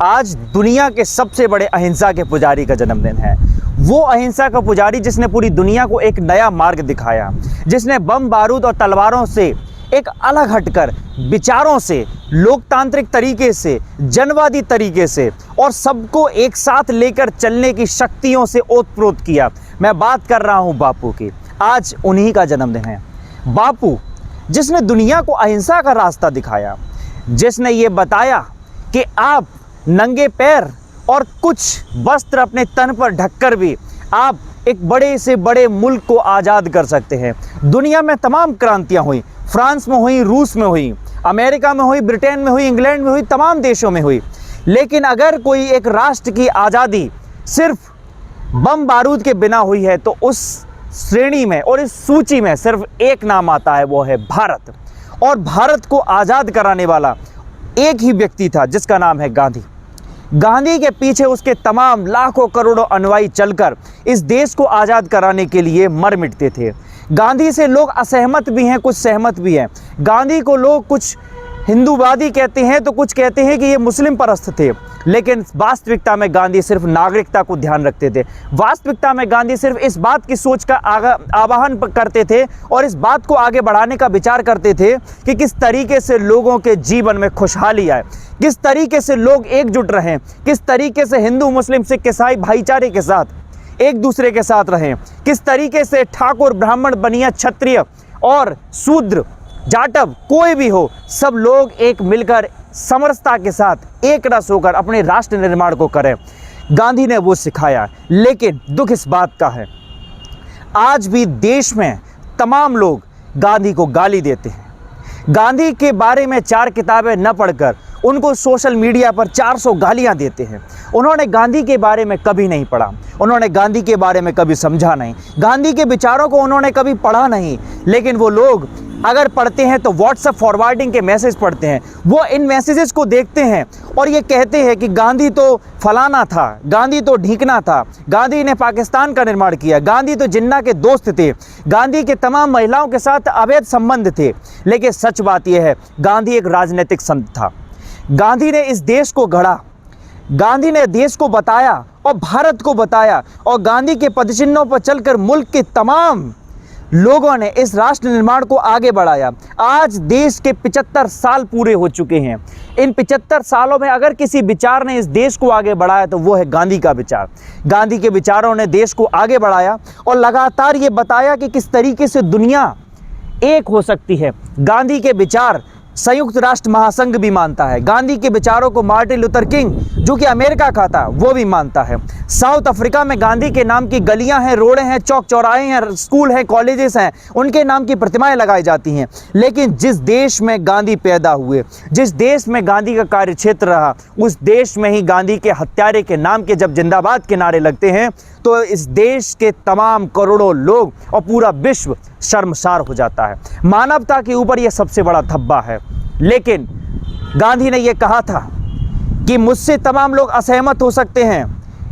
आज दुनिया के सबसे बड़े अहिंसा के पुजारी का जन्मदिन है। वो अहिंसा का पुजारी जिसने पूरी दुनिया को एक नया मार्ग दिखाया, जिसने बम बारूद और तलवारों से एक अलग हटकर विचारों से, लोकतांत्रिक तरीके से, जनवादी तरीके से और सबको एक साथ लेकर चलने की शक्तियों से ओतप्रोत किया। मैं बात कर रहा हूँ बापू की। आज उन्हीं का जन्मदिन है। बापू जिसने दुनिया को अहिंसा का रास्ता दिखाया, जिसने ये बताया कि आप नंगे पैर और कुछ वस्त्र अपने तन पर ढककर भी आप एक बड़े से बड़े मुल्क को आज़ाद कर सकते हैं। दुनिया में तमाम क्रांतियां हुई, फ्रांस में हुई, रूस में हुई, अमेरिका में हुई, ब्रिटेन में हुई, इंग्लैंड में हुई, तमाम देशों में हुई। लेकिन अगर कोई एक राष्ट्र की आज़ादी सिर्फ बम बारूद के बिना हुई है तो उस श्रेणी में और इस सूची में सिर्फ एक नाम आता है, वो है भारत। और भारत को आज़ाद कराने वाला एक ही व्यक्ति था जिसका नाम है गांधी। गांधी के पीछे उसके तमाम लाखों करोड़ों अनुयायी चलकर इस देश को आज़ाद कराने के लिए मर मिटते थे। गांधी से लोग असहमत भी हैं, कुछ सहमत भी हैं। गांधी को लोग कुछ हिंदूवादी कहते हैं तो कुछ कहते हैं कि ये मुस्लिम परस्त थे, लेकिन वास्तविकता में गांधी सिर्फ नागरिकता को ध्यान रखते थे। वास्तविकता में गांधी सिर्फ इस बात की सोच का आवाहन करते थे और इस बात को आगे बढ़ाने का विचार करते थे कि किस तरीके से लोगों के जीवन में खुशहाली आए, किस तरीके से लोग एकजुट रहें, किस तरीके से हिंदू, मुस्लिम, सिख, ईसाई भाईचारे के साथ एक दूसरे के साथ रहें, किस तरीके से ठाकुर, ब्राह्मण, बनिया, क्षत्रिय और शूद्र, जाटव कोई भी हो, सब लोग एक मिलकर समरसता के साथ एक रस होकर अपने राष्ट्र निर्माण को करें। गांधी ने वो सिखाया। लेकिन दुख इस बात का है, आज भी देश में तमाम लोग गांधी को गाली देते हैं। गांधी के बारे में 4 किताबें न पढ़कर उनको सोशल मीडिया पर 400 गालियां देते हैं। उन्होंने गांधी के बारे में कभी नहीं पढ़ा, उन्होंने गांधी के बारे में कभी समझा नहीं, गांधी के विचारों को उन्होंने कभी पढ़ा नहीं। लेकिन वो लोग अगर पढ़ते हैं तो व्हाट्सएप फॉरवर्डिंग के मैसेज पढ़ते हैं, वो इन मैसेजेस को देखते हैं और ये कहते हैं कि गांधी तो फलाना था, गांधी तो ढीकना था, गांधी ने पाकिस्तान का निर्माण किया, गांधी तो जिन्ना के दोस्त थे, गांधी के तमाम महिलाओं के साथ अवैध संबंध थे। लेकिन सच बात यह है, गांधी एक राजनीतिक संत था। गांधी ने इस देश को गढ़ा, गांधी ने देश को बताया और भारत को बताया, और गांधी के पदचिन्हों पर चलकर मुल्क के तमाम लोगों ने इस राष्ट्र निर्माण को आगे बढ़ाया। आज देश के 75 साल पूरे हो चुके हैं। इन 75 सालों में अगर किसी विचार ने इस देश को आगे बढ़ाया तो वो है गांधी का विचार। गांधी के विचारों ने देश को आगे बढ़ाया और लगातार ये बताया कि किस तरीके से दुनिया एक हो सकती है। गांधी के विचार संयुक्त राष्ट्र महासंघ भी मानता है। गांधी के विचारों को मार्टिन लूथर किंग, जो कि अमेरिका का था, वो भी मानता है। साउथ अफ्रीका में गांधी के नाम की गलियां हैं, रोडें हैं, चौक चौराहे हैं, स्कूल हैं, कॉलेजेस हैं, उनके नाम की प्रतिमाएं लगाई जाती हैं। लेकिन जिस देश में गांधी पैदा हुए, जिस देश में गांधी का कार्य क्षेत्र रहा, उस देश में ही गांधी के हत्यारे के नाम के जब जिंदाबाद के नारे लगते हैं तो इस देश के तमाम करोड़ों लोग और पूरा विश्व शर्मसार हो जाता है। मानवता के ऊपर यह सबसे बड़ा धब्बा है। लेकिन गांधी ने यह कहा था कि मुझसे तमाम लोग असहमत हो सकते हैं,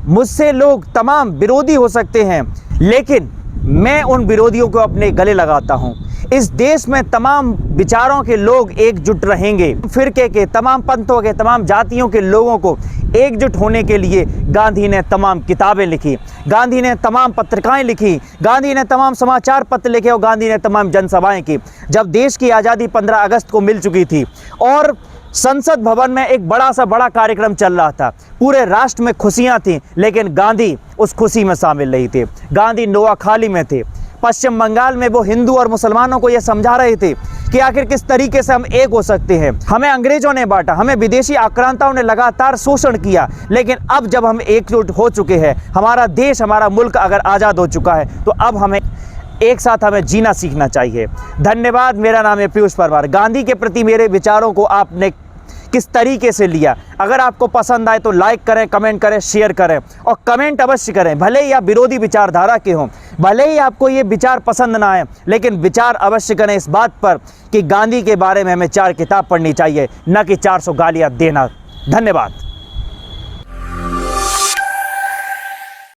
मुझसे लोग तमाम विरोधी हो सकते हैं, लेकिन मैं उन विरोधियों को अपने गले लगाता हूं। इस देश में तमाम विचारों के लोग एकजुट रहेंगे। फिरके के तमाम पंथों के, तमाम जातियों के लोगों को एकजुट होने के लिए गांधी ने तमाम किताबें लिखी, गांधी ने तमाम पत्रिकाएं लिखी, गांधी ने तमाम समाचार पत्र लिखे और गांधी ने तमाम जनसभाएं की। जब देश की आज़ादी 15 अगस्त को मिल चुकी थी और संसद भवन में एक बड़ा कार्यक्रम चल रहा था, पूरे राष्ट्र में खुशियां थीं, लेकिन गांधी उस खुशी में शामिल नहीं थे। गांधी नोआखाली में थे। पश्चिम बंगाल में वो हिंदू और मुसलमानों को यह समझा रहे थे कि आखिर किस तरीके से हम एक हो सकते हैं। हमें अंग्रेजों ने बांटा, हमें विदेशी आक्रांताओं ने लगातार शोषण किया, लेकिन अब जब हम एकजुट हो चुके हैं, हमारा देश, हमारा मुल्क अगर आज़ाद हो चुका है, तो अब हमें एक साथ हमें जीना सीखना चाहिए। धन्यवाद। मेरा नाम है पीयूष परमार। गांधी के प्रति मेरे विचारों को आपने किस तरीके से लिया? अगर आपको पसंद आए तो लाइक करें, कमेंट करें, शेयर करें और कमेंट अवश्य करें। भले ही आप विरोधी विचारधारा के हों, भले ही आपको ये विचार पसंद ना आए, लेकिन विचार अवश्य करें इस बात पर कि गांधी के बारे में हमें 4 किताब पढ़नी चाहिए, न कि 400 गालियां देना। धन्यवाद।